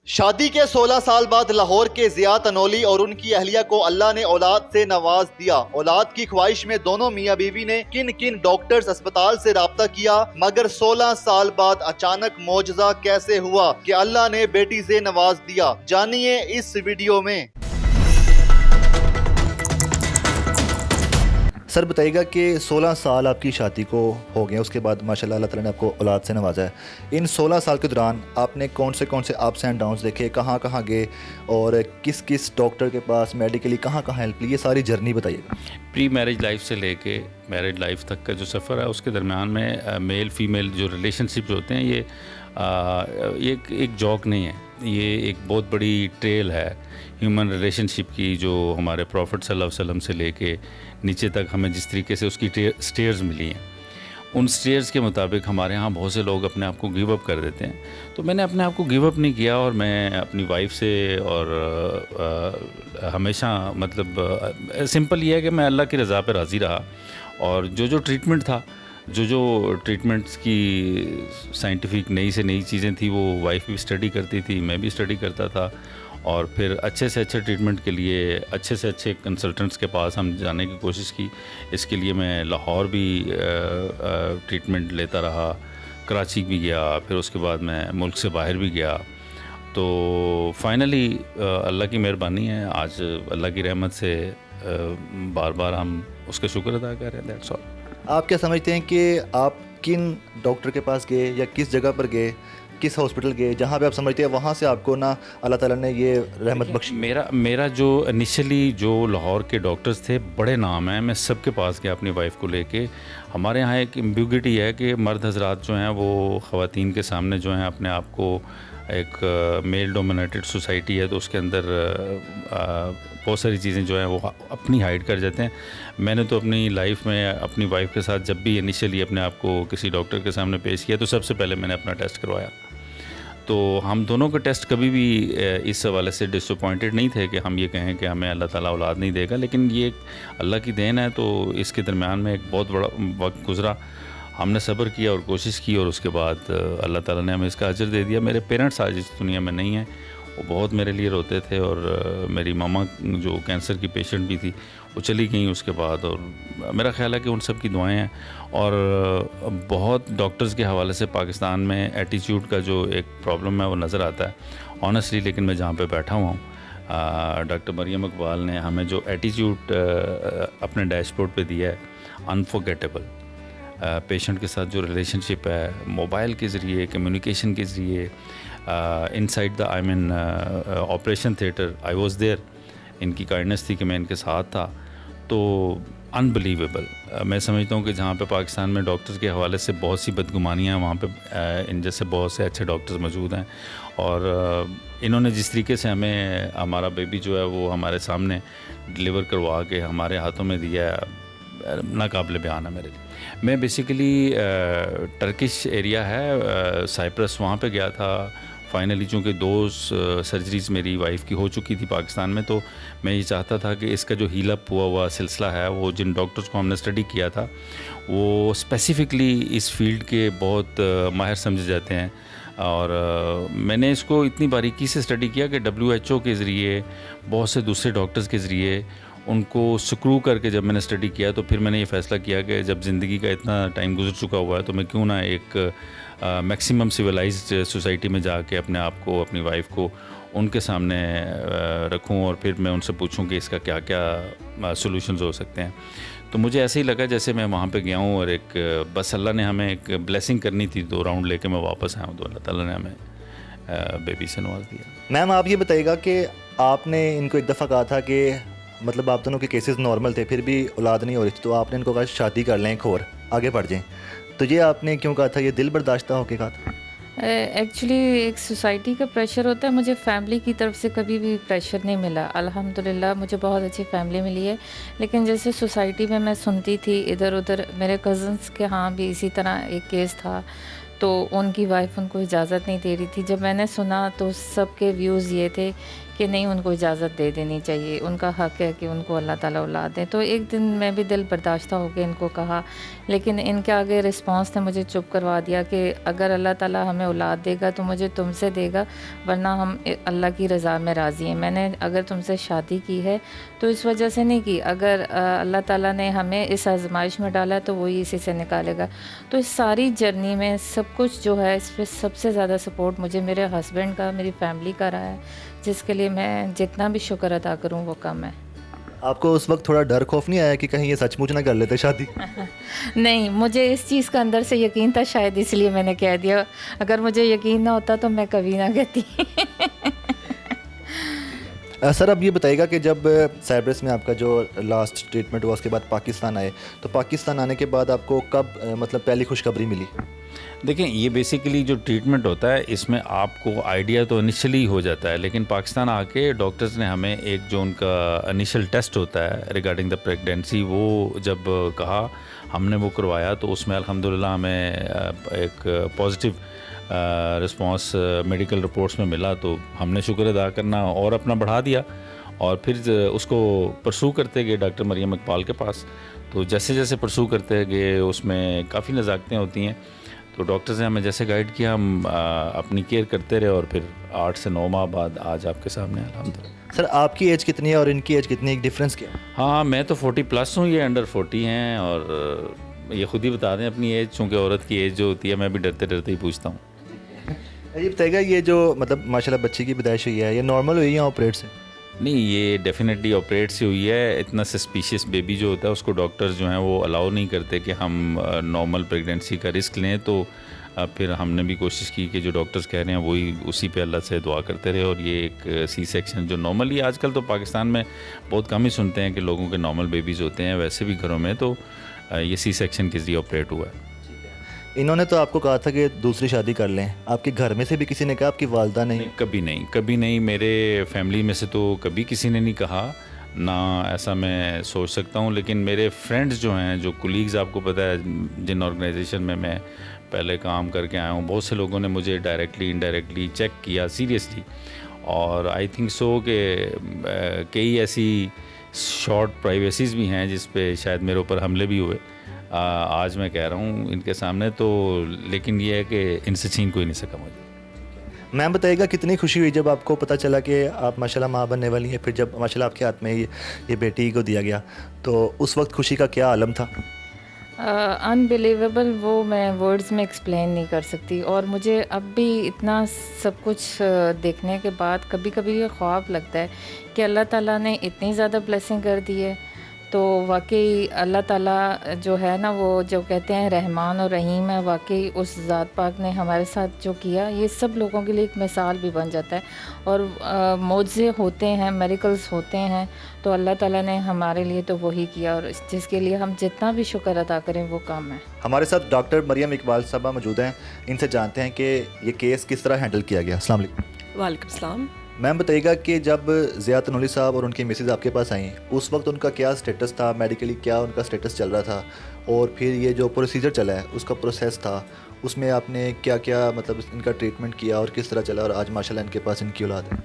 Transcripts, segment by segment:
शादी के 16 साल बाद लाहौर के जिया तनोली और उनकी अहलिया को अल्लाह ने औलाद से नवाज दिया। औलाद की ख्वाहिश में दोनों मियां बीवी ने किन किन डॉक्टर्स अस्पताल से राब्ता किया, मगर 16 साल बाद अचानक मौजज़ा कैसे हुआ कि अल्लाह ने बेटी से नवाज दिया, जानिए इस वीडियो में। सर बताइएगा कि 16 साल आपकी शादी को हो गए, उसके बाद माशाल्लाह अल्लाह ताला ने आपको औलाद से नवाजा है। इन 16 साल के दौरान आपने कौन से अप्स एंड डाउन्स देखे, कहाँ कहाँ गए और किस किस डॉक्टर के पास मेडिकली कहाँ कहाँ हेल्प ली, ये सारी जर्नी बताइएगा। प्री मैरिज लाइफ से लेके मैरिड लाइफ तक का जो सफ़र है उसके दरमियान में मेल फीमेल जो रिलेशनशिप होते हैं ये एक जॉक नहीं है, ये एक बहुत बड़ी ट्रेल है ह्यूमन रिलेशनशिप की, जो हमारे प्रॉफिट सल्लल्लाहु अलैहि वसल्लम से लेके नीचे तक हमें जिस तरीके से उसकी स्टेयर्स मिली हैं, उन स्टेयर्स के मुताबिक हमारे यहाँ बहुत से लोग अपने आप को गिव अप कर देते हैं। तो मैंने अपने आप को गिव अप नहीं किया और मैं अपनी वाइफ से और हमेशा मतलब सिंपल ये है कि मैं अल्लाह की रज़ा पे राज़ी रहा। और जो ट्रीटमेंट था, जो ट्रीटमेंट्स की साइंटिफिक नई से नई चीज़ें थी, वो वाइफ भी स्टडी करती थी, मैं भी स्टडी करता था। और फिर अच्छे से अच्छे ट्रीटमेंट के लिए अच्छे से अच्छे कंसल्टेंट्स के पास हम जाने की कोशिश की। इसके लिए मैं लाहौर भी ट्रीटमेंट लेता रहा, कराची भी गया, फिर उसके बाद मैं मुल्क से बाहर भी गया। तो फाइनली अल्लाह की मेहरबानी है, आज अल्लाह की रहमत से बार बार हम उसका शुक्र अदा कर रहे हैं। That's all. आप क्या समझते हैं कि आप किन डॉक्टर के पास गए या किस जगह पर गए, किस हॉस्पिटल गए जहाँ पे आप समझते हैं वहाँ से आपको ना अल्लाह ताला ने ये रहमत बख्शी? मेरा जो इनिशियली जो लाहौर के डॉक्टर्स थे, बड़े नाम हैं, मैं सबके पास गया अपनी वाइफ को लेके। हमारे यहाँ एक एम्बिग्यूटी है कि मर्द हजरात जो हैं वो ख़वातीन के सामने जो हैं अपने आप को, एक मेल डोमिनेटेड सोसाइटी है तो उसके अंदर बहुत सारी चीज़ें जो हैं वो अपनी हाइड कर जाते हैं। मैंने तो अपनी लाइफ में अपनी वाइफ के साथ जब भी इनिशियली अपने आप को किसी डॉक्टर के सामने पेश किया तो सबसे पहले मैंने अपना टेस्ट करवाया। तो हम दोनों का टेस्ट कभी भी इस हवाले से डिसअपॉइंटेड नहीं थे कि हम ये कहें कि हमें अल्लाह ताला औलाद नहीं देगा, लेकिन ये अल्लाह की देन है। तो इसके दरमियान में एक बहुत बड़ा वक्त गुज़रा, हमने सब्र किया और कोशिश की और उसके बाद अल्लाह ताला ने हमें इसका अजर दे दिया। मेरे पेरेंट्स आज इस दुनिया में नहीं हैं, वो बहुत मेरे लिए रोते थे। और मेरी मामा जो कैंसर की पेशेंट भी थी वो चली गई उसके बाद, और मेरा ख्याल है कि उन सब की दुआएं हैं। और बहुत डॉक्टर्स के हवाले से पाकिस्तान में एटीट्यूड का जो एक प्रॉब्लम है वो नज़र आता है ऑनेस्टली। लेकिन मैं जहाँ पे बैठा हुआ हूँ, डॉक्टर मरियम इकबाल ने हमें जो एटीट्यूड अपने डैशबोर्ड पे दिया है, अनफॉरगेटेबल। पेशेंट के साथ जो रिलेशनशिप है, मोबाइल के ज़रिए, कम्युनिकेशन के ज़रिए, inside the operation theatre I was there, इनकी काइंडनेस थी कि मैं इनके साथ था। तो अनबिलीवेबल। मैं समझता हूँ कि जहाँ पे पाकिस्तान में डॉक्टर्स के हवाले से बहुत सी बदगुमानियाँ, वहाँ पे इन जैसे बहुत से अच्छे डॉक्टर्स मौजूद हैं। और इन्होंने जिस तरीके से हमें हमारा बेबी जो है वो हमारे सामने डिलीवर करवा के हमारे हाथों में दिया है, नाकाबिले बयान है मेरे लिए। मैं बेसिकली टर्किश एरिया है साइप्रस, वहाँ पे गया था। फाइनली चूँकि 2 सर्जरीज़ मेरी वाइफ की हो चुकी थी पाकिस्तान में, तो मैं ये चाहता था कि इसका जो हील अप हुआ सिलसिला है, वो जिन डॉक्टर्स को हमने स्टडी किया था वो स्पेसिफ़िकली इस फील्ड के बहुत माहिर समझे जाते हैं। और मैंने इसको इतनी बारीकी से स्टडी किया कि WHO के ज़रिए, बहुत से दूसरे डॉक्टर्स के ज़रिए उनको स्क्रू करके जब मैंने स्टडी किया, तो फिर मैंने ये फ़ैसला किया कि जब ज़िंदगी का इतना टाइम गुजर चुका हुआ है तो मैं क्यों ना एक मैक्सिमम सिविलाइज्ड सोसाइटी में जाके अपने आप को, अपनी वाइफ को उनके सामने रखूं और फिर मैं उनसे पूछूं कि इसका क्या क्या सॉल्यूशंस हो सकते हैं। तो मुझे ऐसे ही लगा जैसे मैं वहाँ पे गया हूँ और एक बस अल्लाह ने हमें एक ब्लेसिंग करनी थी, 2 राउंड लेके मैं वापस आया हूँ, तो अल्लाह ताला ने हमें बेबी से नवाज दिया। मैम आप ये बताइएगा कि आपने इनको एक दफ़ा कहा था कि मतलब आप दोनों के केसेस नॉर्मल थे, फिर भी औलाद नहीं हो रही थी, तो आपने इनको कहा शादी कर लें, एक और आगे बढ़ जाएं, तो ये आपने क्यों कहा था? ये दिल बर्दाश्ता होके कहा था? एक्चुअली एक सोसाइटी का प्रेशर होता है, मुझे फैमिली की तरफ से कभी भी प्रेशर नहीं मिला। अल्हम्दुलिल्लाह मुझे बहुत अच्छी फैमिली मिली है। लेकिन जैसे सोसाइटी में मैं सुनती थी इधर उधर, मेरे कज़न्स के यहाँ भी इसी तरह एक केस था, तो उनकी वाइफ उनको इजाज़त नहीं दे रही थी। जब मैंने सुना तो सबके व्यूज़ ये थे कि नहीं, उनको इजाज़त दे देनी चाहिए, उनका हक़ है कि उनको अल्लाह ताला औलाद दें। तो एक दिन मैं भी दिल बर्दाश्ता होकर इनको कहा, लेकिन इनके आगे रिस्पॉन्स ने मुझे चुप करवा दिया कि अगर अल्लाह ताला हमें औलाद देगा तो मुझे तुमसे देगा, वरना हम अल्लाह की रज़ा में राज़ी हैं। मैंने अगर तुमसे शादी की है तो इस वजह से नहीं की, अगर अल्लाह ताला ने हमें इस आजमाइश में डाला तो वही इसी से निकालेगा। तो इस सारी जर्नी में सब कुछ जो है, इस पर सबसे ज़्यादा सपोर्ट मुझे मेरे हस्बैंड का, मेरी फैमिली का रहा है, जिसके लिए मैं जितना भी शुक्र अदा करूं वो कम है। आपको उस वक्त थोड़ा डर खौफ नहीं आया कि कहीं ये सचमुच ना कर लेते शादी? नहीं, मुझे इस चीज़ का अंदर से यकीन था, शायद इसलिए मैंने कह दिया। अगर मुझे यकीन ना होता तो मैं कभी ना कहती। सर, अब ये बताइएगा कि जब साइप्रस में आपका जो लास्ट ट्रीटमेंट हुआ उसके बाद पाकिस्तान आए, तो पाकिस्तान आने के बाद आपको कब मतलब पहली खुशखबरी मिली? देखें, ये बेसिकली जो ट्रीटमेंट होता है इसमें आपको आइडिया तो इनिशियली हो जाता है, लेकिन पाकिस्तान आके डॉक्टर्स ने हमें एक जो उनका इनिशियल टेस्ट होता है रिगार्डिंग द प्रेगनेंसी, वो जब कहा हमने वो करवाया, तो उसमें अल्हम्दुलिल्लाह हमें एक पॉजिटिव रिस्पांस मेडिकल रिपोर्ट्स में मिला। तो हमने शुक्र अदा करना और अपना बढ़ा दिया और फिर उसको परसू करते गए डॉक्टर मरियम इकबाल के पास। तो जैसे जैसे परसू करते गए उसमें काफ़ी नज़ाकतें होती हैं, तो डॉक्टर्स ने हमें जैसे गाइड किया, हम अपनी केयर करते रहे और फिर 8 से 9 माह बाद आज आपके सामने अल्हम्दुलिल्लाह। सर, आपकी एज कितनी है और इनकी एज कितनी है, डिफरेंस क्या है? हाँ, मैं तो 40+ हूँ, ये अंडर 40 हैं, और ये खुद ही बता दें अपनी एज, चूँकि औरत की एज जो होती है मैं भी डरते डरते ही पूछता हूँ। ये बताइएगा, ये जो मतलब माशाल्लाह बच्चे की पैदाइश हुई है, ये नॉर्मल हुई है या ऑपरेट से? नहीं, ये डेफिनेटली ऑपरेट से हुई है। इतना सस्पिशियस बेबी जो होता है उसको डॉक्टर्स जो हैं वो अलाउ नहीं करते कि हम नॉर्मल प्रेगनेंसी का रिस्क लें। तो फिर हमने भी कोशिश की कि जो डॉक्टर्स कह रहे हैं वही, उसी पे अल्लाह से दुआ करते रहे। और ये एक सी सेक्शन जो नॉर्मली आजकल तो पाकिस्तान में बहुत कम ही सुनते हैं कि लोगों के नॉर्मल बेबीज़ होते हैं, वैसे भी घरों में, तो ये सी सेक्शन के जरिए ऑपरेट हुआ है। इन्होंने तो आपको कहा था कि दूसरी शादी कर लें, आपके घर में से भी किसी ने कहा? आपकी वालदा ने? नहीं, कभी नहीं। मेरे फैमिली में से तो कभी किसी ने नहीं कहा, ना ऐसा मैं सोच सकता हूँ। लेकिन मेरे फ्रेंड्स जो हैं, जो कुलीग्स, आपको पता है जिन ऑर्गेनाइजेशन में मैं पहले काम करके आया हूँ, बहुत से लोगों ने मुझे डायरेक्टली इनडायरेक्टली चेक किया सीरियसली। और आई थिंक सो कि कई ऐसी शॉर्ट प्राइवेसीज़ भी हैं जिस पे शायद मेरे ऊपर हमले भी हुए। आज मैं कह रहा हूँ इनके सामने, तो लेकिन ये है कि इनसे छीन कोई नहीं सका मुझे। मैम, बताइएगा कितनी खुशी हुई जब आपको पता चला कि आप माशाल्लाह माँ बनने वाली हैं, फिर जब माशाल्लाह आपके हाथ में ये बेटी को दिया गया, तो उस वक्त खुशी का क्या आलम था? अनबिलीवेबल, वो मैं वर्ड्स में एक्सप्लेन नहीं कर सकती। और मुझे अब भी इतना सब कुछ देखने के बाद कभी कभी ये ख्वाब लगता है कि अल्लाह ताला ने इतनी ज़्यादा ब्लेसिंग कर दी है। तो वाकई अल्लाह ताला जो है ना, वो जो कहते हैं रहमान और रहीम है, वाकई उस ज़ात पाक ने हमारे साथ जो किया, ये सब लोगों के लिए एक मिसाल भी बन जाता है। और मौज़े होते हैं, मेरिकल्स होते हैं, तो अल्लाह ताला ने हमारे लिए तो वही किया, और जिसके लिए हम जितना भी शुक्र अदा करें वो कम है। हमारे साथ डॉक्टर मरियम इकबाल साहबा मौजूद हैं, इनसे जानते हैं कि ये केस किस तरह हैंडल किया गया। अस्सलाम वालेकुम। वालेकुम सलाम। मैम, बताइएगा कि जब ज़िया तनोली साहब और उनकी मिसेज़ आपके पास आई, उस वक्त उनका क्या स्टेटस था, मेडिकली क्या उनका स्टेटस चल रहा था, और फिर ये जो प्रोसीजर चला है उसका प्रोसेस था, उसमें आपने क्या क्या मतलब इनका ट्रीटमेंट किया और किस तरह चला, और आज माशाल्लाह इनके पास इनकी औलाद है?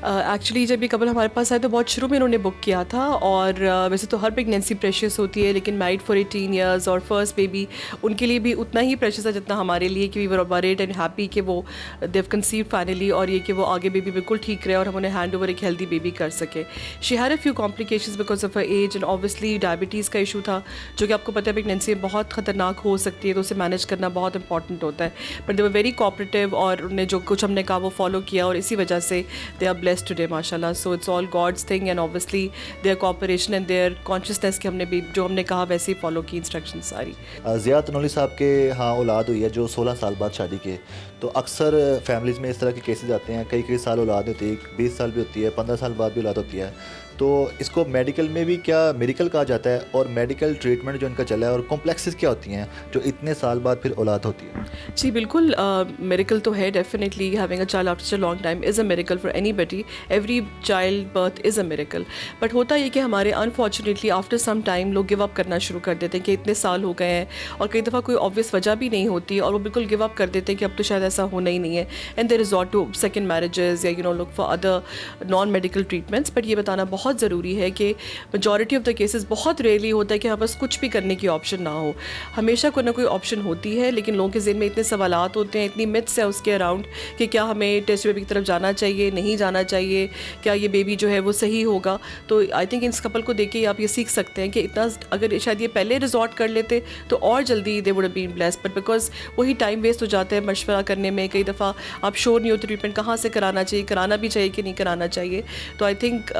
एक्चुअली जब ये कपल हमारे पास आए तो बहुत शुरू में इन्होंने बुक किया था। और वैसे तो हर प्रेगनेंसी प्रेशियस होती है, लेकिन मैरिड फॉर 18 ईयर्स और फर्स्ट बेबी उनके लिए भी उतना ही प्रेशियस है जितना हमारे लिए, कि we were worried and happy कि वो देव कंसीव फाइनली, और ये कि वो आगे बेबी बिल्कुल ठीक रहे और हम उन्हें हैंड ओवर एक हेल्दी बेबी कर सके। She had a few complications because of her age, and obviously diabetes का इशू था, जो कि आपको पता है प्रेगनेंसी में बहुत ख़तरनाक हो सकती है, तो उसे मैनेज करना बहुत इंपॉर्टेंट होता है। But they were very cooperative, और उन्हें जो कुछ हमने कहा वो फॉलो किया, और इसी वजह से दे आर ब्लेस्ड टुडे माशाल्लाह। So it's all God's thing, and obviously their cooperation and their consciousness कि हमने भी जो हमने कहा वैसे ही फॉलो की इंस्ट्रक्शंस सारी। ज़िया तनोली साहब के हाँ औलाद हुई है जो 16 साल बाद शादी के, तो अक्सर फैमिलीज़ में इस तरह के केसेस आते हैं, कई साल औलाद होती है, 20 साल भी होती है, 15 साल बाद भी औलाद होती है। तो इसको मेडिकल में भी क्या मेरिकल कहा जाता है, और मेडिकल ट्रीटमेंट जो इनका चला है और कॉम्प्लेक्सेस क्या होती हैं जो इतने साल बाद फिर औलाद होती है? जी बिल्कुल, मेरिकल तो है definitely. Having a child after such a long time is a miracle for anybody. Every child birth is a miracle. But होता ये कि हमारे अनफॉर्चुनेटली आफ्टर सम टाइम लोग गिव अप करना शुरू कर देते हैं कि इतने साल हो गए हैं, और कई दफ़ा कोई ऑब्वियस वजह भी नहीं होती और वो बिल्कुल गिव अप कर देते हैं कि अब तो शायद ऐसा होना ही नहीं है, and they resort to second marriages या look for other non medical treatments. But ये बताना बहुत ज़रूरी है कि मेजॉरिटी ऑफ द केसेस बहुत रेयरली होता है कि हाँ बस कुछ भी करने की ऑप्शन ना हो. हमेशा कोई ना कोई ऑप्शन होती है, लेकिन लोगों के ज़हन में इतने सवालात होते हैं, इतनी मिथ्स है उसके अराउंड कि क्या हमें टेस्ट बेबी की तरफ जाना चाहिए, नहीं जाना चाहिए, क्या ये बेबी जो है वो सही होगा. तो आई थिंक इस कपल को देख के आप ये सीख सकते हैं कि इतना अगर शायद ये पहले रिजॉर्ट कर लेते तो और जल्दी they would have been blessed. But because वही टाइम वेस्ट हो जाता है मशवरा करने में. कई दफ़ा आप श्योर नहीं होते ट्रीटमेंट कहाँ से कराना चाहिए, कराना भी चाहिए कि नहीं कराना चाहिए. तो I think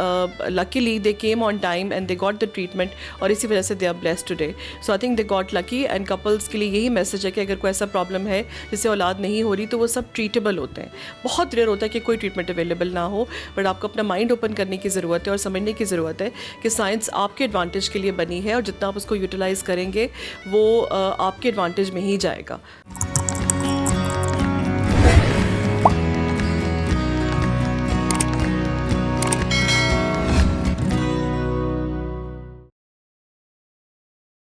luckily they came on time and they got the treatment, और इसी वजह से they are blessed today. So I think they got lucky. And couples के लिए यही मैसेज है कि अगर कोई ऐसा प्रॉब्लम है जिससे औलाद नहीं हो रही तो वो सब ट्रीटेबल होते हैं. बहुत रेयर होता है कि कोई ट्रीटमेंट अवेलेबल ना हो, बट आपको अपना माइंड ओपन करने की ज़रूरत है और समझने की ज़रूरत है कि साइंस आपके एडवांटेज के लिए बनी है, और जितना आप उसको यूटिलाइज़ करेंगे वो आपके एडवांटेज में ही जाएगा.